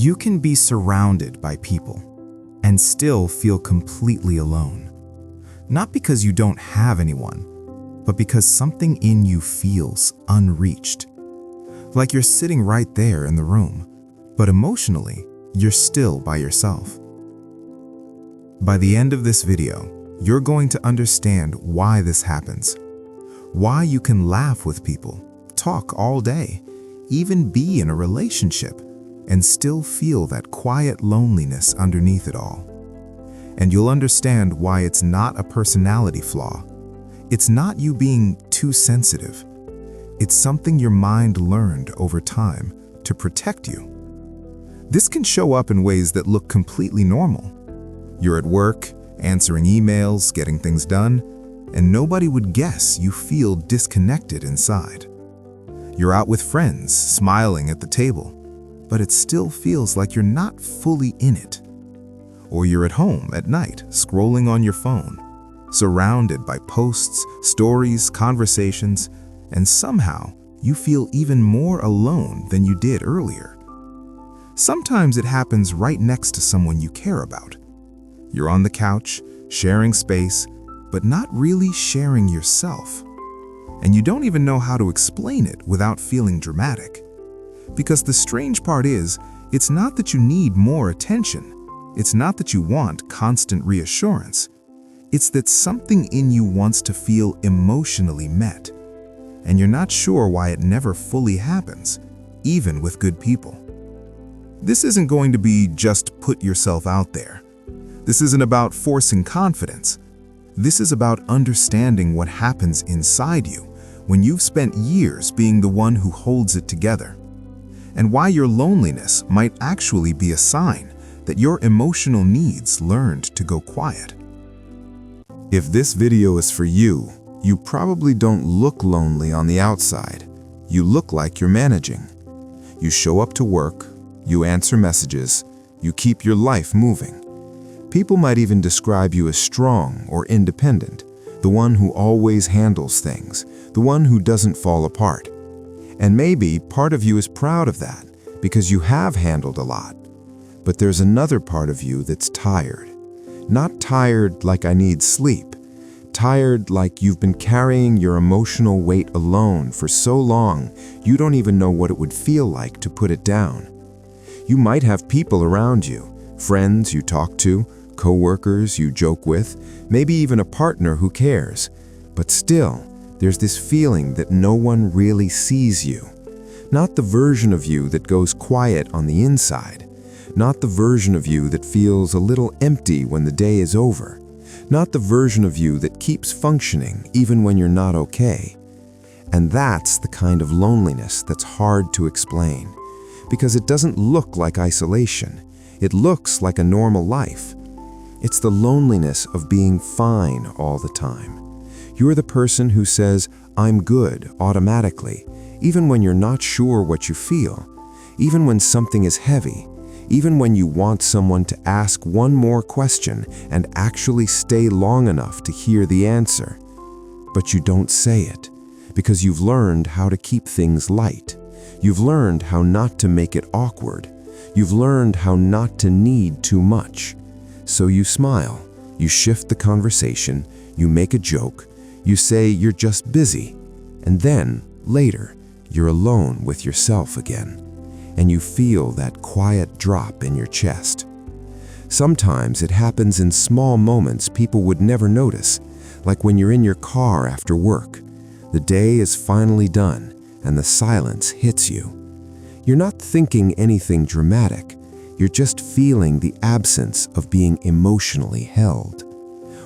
You can be surrounded by people and still feel completely alone. Not because you don't have anyone, but because something in you feels unreached. Like you're sitting right there in the room, but emotionally, you're still by yourself. By the end of this video, you're going to understand why this happens, why you can laugh with people, talk all day, even be in a relationship, and still feel that quiet loneliness underneath it all. And you'll understand why it's not a personality flaw. It's not you being too sensitive. It's something your mind learned over time to protect you. This can show up in ways that look completely normal. You're at work, answering emails, getting things done, and nobody would guess you feel disconnected inside. You're out with friends, smiling at the table, but it still feels like you're not fully in it. Or you're at home at night, scrolling on your phone, surrounded by posts, stories, conversations, and somehow you feel even more alone than you did earlier. Sometimes it happens right next to someone you care about. You're on the couch, sharing space, but not really sharing yourself. And you don't even know how to explain it without feeling dramatic. Because the strange part is, it's not that you need more attention. It's not that you want constant reassurance. It's that something in you wants to feel emotionally met. And you're not sure why it never fully happens, even with good people. This isn't going to be just put yourself out there. This isn't about forcing confidence. This is about understanding what happens inside you when you've spent years being the one who holds it together, and why your loneliness might actually be a sign that your emotional needs learned to go quiet. If this video is for you, you probably don't look lonely on the outside. You look like you're managing. You show up to work, you answer messages, you keep your life moving. People might even describe you as strong or independent, the one who always handles things, the one who doesn't fall apart. And maybe part of you is proud of that because you have handled a lot. But there's another part of you that's tired. Not tired like I need sleep. Tired like you've been carrying your emotional weight alone for so long you don't even know what it would feel like to put it down. You might have people around you, friends you talk to, co-workers you joke with, maybe even a partner who cares. But still, there's this feeling that no one really sees you. Not the version of you that goes quiet on the inside. Not the version of you that feels a little empty when the day is over. Not the version of you that keeps functioning even when you're not okay. And that's the kind of loneliness that's hard to explain, because it doesn't look like isolation. It looks like a normal life. It's the loneliness of being fine all the time. You're the person who says, "I'm good," automatically, even when you're not sure what you feel, even when something is heavy, even when you want someone to ask one more question and actually stay long enough to hear the answer. But you don't say it, because you've learned how to keep things light. You've learned how not to make it awkward. You've learned how not to need too much. So you smile, you shift the conversation, you make a joke, you say you're just busy, and then, later, you're alone with yourself again, and you feel that quiet drop in your chest. Sometimes it happens in small moments people would never notice, like when you're in your car after work. The day is finally done, and the silence hits you. You're not thinking anything dramatic. You're just feeling the absence of being emotionally held.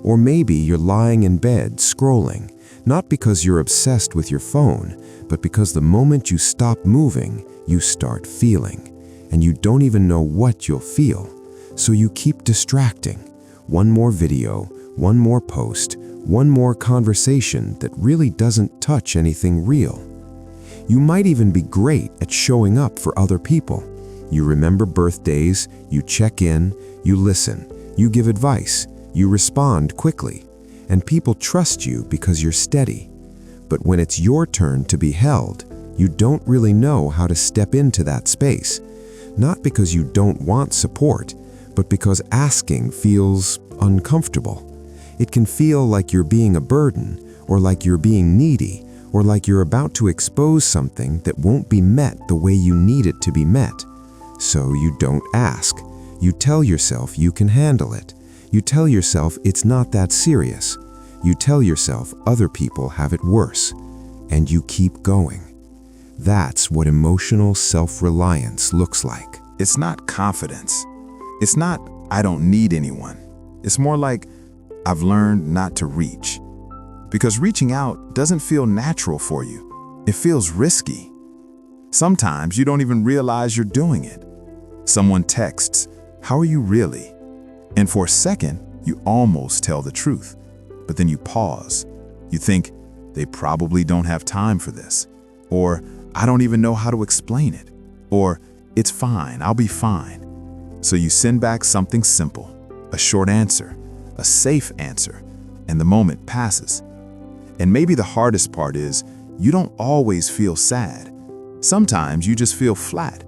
Or maybe you're lying in bed scrolling, not because you're obsessed with your phone, but because the moment you stop moving, you start feeling, and you don't even know what you'll feel. So you keep distracting. One more video, one more post, one more conversation that really doesn't touch anything real. You might even be great at showing up for other people. You remember birthdays, you check in, you listen, you give advice, you respond quickly, and people trust you because you're steady. But when it's your turn to be held, you don't really know how to step into that space. not because you don't want support, but because asking feels uncomfortable. It can feel like you're being a burden, or like you're being needy, or like you're about to expose something that won't be met the way you need it to be met. So you don't ask. You tell yourself you can handle it. You tell yourself it's not that serious. You tell yourself other people have it worse. And you keep going. That's what emotional self-reliance looks like. It's not confidence. It's not, I don't need anyone. It's more like, I've learned not to reach. Because reaching out doesn't feel natural for you. It feels risky. Sometimes you don't even realize you're doing it. Someone texts, "How are you really?" And for a second, you almost tell the truth. But then you pause. You think, they probably don't have time for this. Or, I don't even know how to explain it. Or, it's fine, I'll be fine. So you send back something simple, a short answer, a safe answer, and the moment passes. And maybe the hardest part is, you don't always feel sad. Sometimes you just feel flat,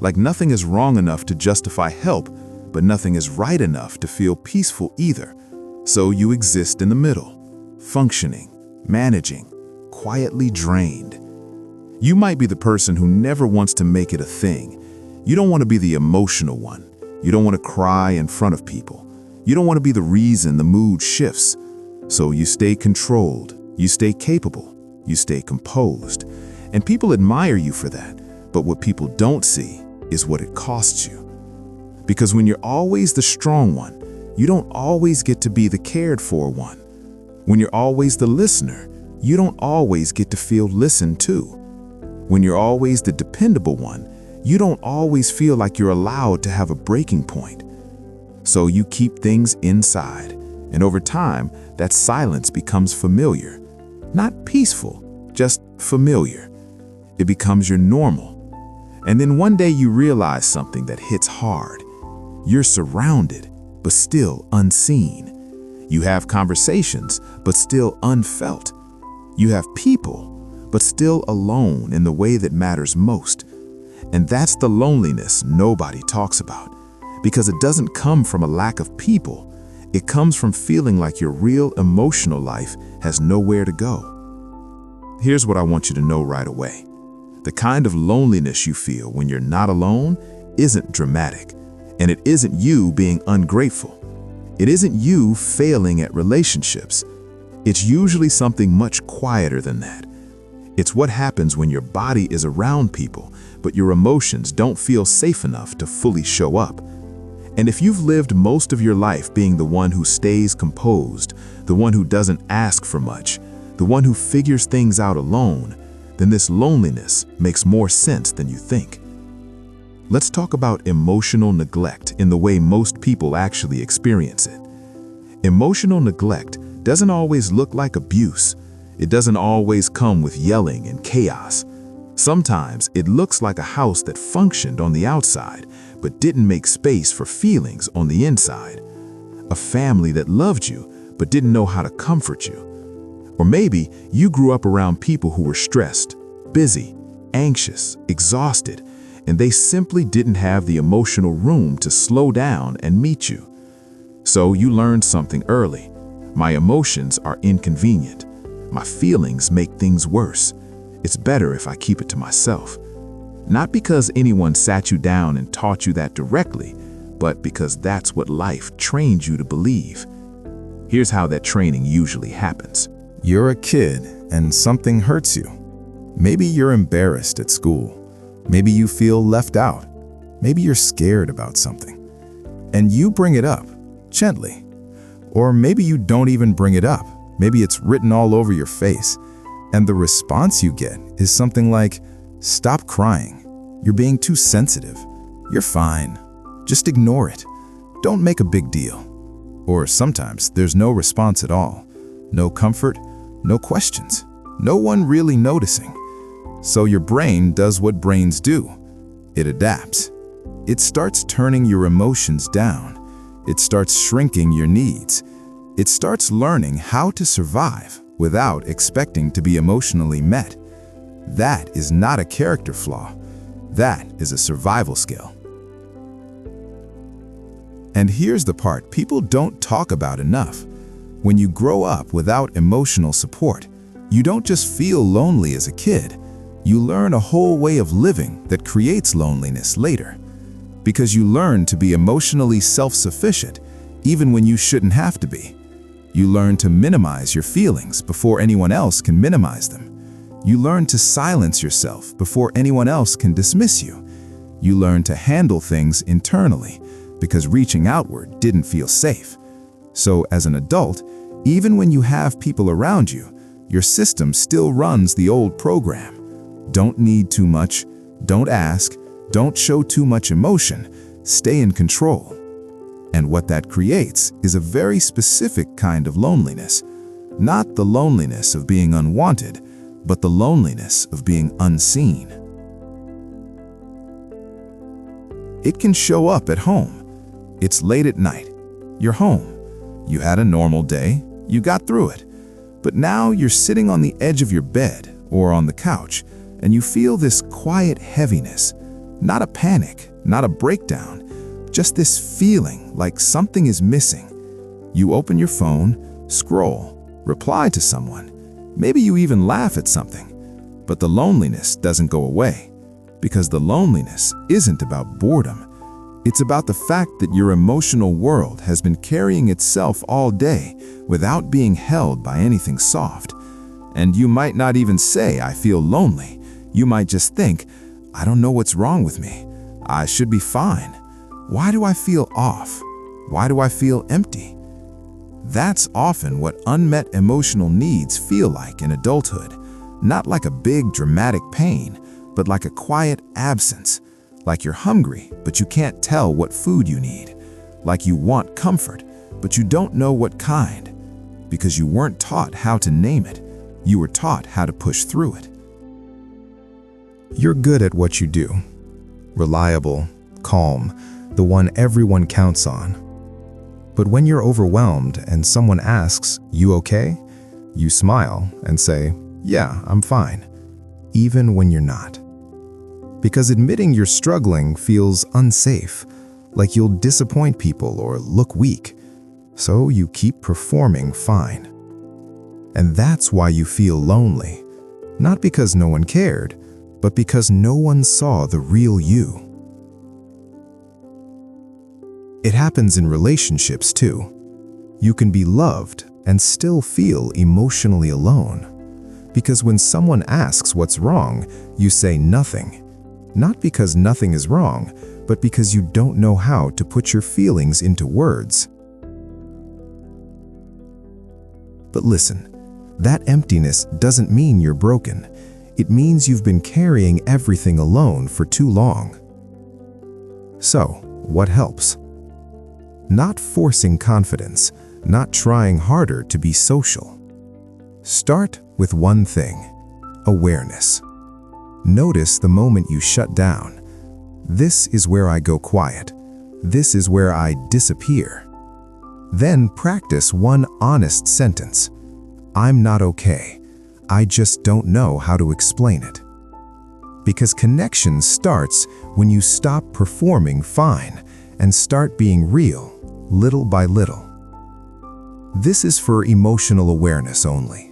like nothing is wrong enough to justify help, but nothing is right enough to feel peaceful either. So you exist in the middle, functioning, managing, quietly drained. You might be the person who never wants to make it a thing. You don't want to be the emotional one. You don't want to cry in front of people. You don't want to be the reason the mood shifts. So you stay controlled, you stay capable, you stay composed. And people admire you for that. But what people don't see is what it costs you. Because when you're always the strong one, you don't always get to be the cared for one. When you're always the listener, you don't always get to feel listened to. When you're always the dependable one, you don't always feel like you're allowed to have a breaking point. So you keep things inside, and over time, that silence becomes familiar. Not peaceful, just familiar. It becomes your normal. And then one day you realize something that hits hard. You're surrounded, but still unseen. You have conversations, but still unfelt. You have people, but still alone in the way that matters most. And that's the loneliness nobody talks about, because it doesn't come from a lack of people. It comes from feeling like your real emotional life has nowhere to go. Here's what I want you to know right away. The kind of loneliness you feel when you're not alone isn't dramatic, and it isn't you being ungrateful. It isn't you failing at relationships. It's usually something much quieter than that. It's what happens when your body is around people, but your emotions don't feel safe enough to fully show up. And if you've lived most of your life being the one who stays composed, the one who doesn't ask for much, the one who figures things out alone, then this loneliness makes more sense than you think. Let's talk about emotional neglect in the way most people actually experience it. Emotional neglect doesn't always look like abuse. It doesn't always come with yelling and chaos. Sometimes it looks like a house that functioned on the outside, but didn't make space for feelings on the inside. A family that loved you, but didn't know how to comfort you. Or maybe you grew up around people who were stressed, busy, anxious, exhausted, and they simply didn't have the emotional room to slow down and meet you. So you learned something early. My emotions are inconvenient. My feelings make things worse. It's better if I keep it to myself. Not because anyone sat you down and taught you that directly, but because that's what life trained you to believe. Here's how that training usually happens. You're a kid and something hurts you. Maybe you're embarrassed at school. Maybe you feel left out. Maybe you're scared about something. And you bring it up, gently. Or maybe you don't even bring it up. Maybe it's written all over your face. And the response you get is something like, "Stop crying. You're being too sensitive. You're fine. Just ignore it. Don't make a big deal." Or sometimes there's no response at all. No comfort, no questions. No one really noticing. So your brain does what brains do. It adapts. It starts turning your emotions down. It starts shrinking your needs. It starts learning how to survive without expecting to be emotionally met. That is not a character flaw. That is a survival skill. And here's the part people don't talk about enough. When you grow up without emotional support, you don't just feel lonely as a kid. You learn a whole way of living that creates loneliness later. Because you learn to be emotionally self-sufficient, even when you shouldn't have to be. You learn to minimize your feelings before anyone else can minimize them. You learn to silence yourself before anyone else can dismiss you. You learn to handle things internally because reaching outward didn't feel safe. So as an adult, even when you have people around you, your system still runs the old program. Don't need too much, don't ask, don't show too much emotion, stay in control. And what that creates is a very specific kind of loneliness. Not the loneliness of being unwanted, but the loneliness of being unseen. It can show up at home. It's late at night. You're home. You had a normal day. You got through it. But now you're sitting on the edge of your bed or on the couch, and you feel this quiet heaviness. Not a panic, not a breakdown, just this feeling like something is missing. You open your phone, scroll, reply to someone. Maybe you even laugh at something. But the loneliness doesn't go away. Because the loneliness isn't about boredom. It's about the fact that your emotional world has been carrying itself all day without being held by anything soft. And you might not even say, I feel lonely. You might just think, I don't know what's wrong with me. I should be fine. Why do I feel off? Why do I feel empty? That's often what unmet emotional needs feel like in adulthood. Not like a big dramatic pain, but like a quiet absence. Like you're hungry, but you can't tell what food you need. Like you want comfort, but you don't know what kind. Because you weren't taught how to name it. You were taught how to push through it. You're good at what you do. Reliable, calm, the one everyone counts on. But when you're overwhelmed and someone asks, "You okay?" you smile and say, "Yeah, I'm fine," even when you're not. Because admitting you're struggling feels unsafe, like you'll disappoint people or look weak. So you keep performing fine. And that's why you feel lonely. Not because no one cared, but because no one saw the real you. It happens in relationships too. You can be loved and still feel emotionally alone. Because when someone asks what's wrong, you say nothing. Not because nothing is wrong, but because you don't know how to put your feelings into words. But listen, that emptiness doesn't mean you're broken. It means you've been carrying everything alone for too long. So, what helps? Not forcing confidence, not trying harder to be social. Start with one thing: awareness. Notice the moment you shut down. This is where I go quiet. This is where I disappear. Then practice one honest sentence. I'm not okay. I just don't know how to explain it. Because connection starts when you stop performing fine and start being real, little by little. This is for emotional awareness only.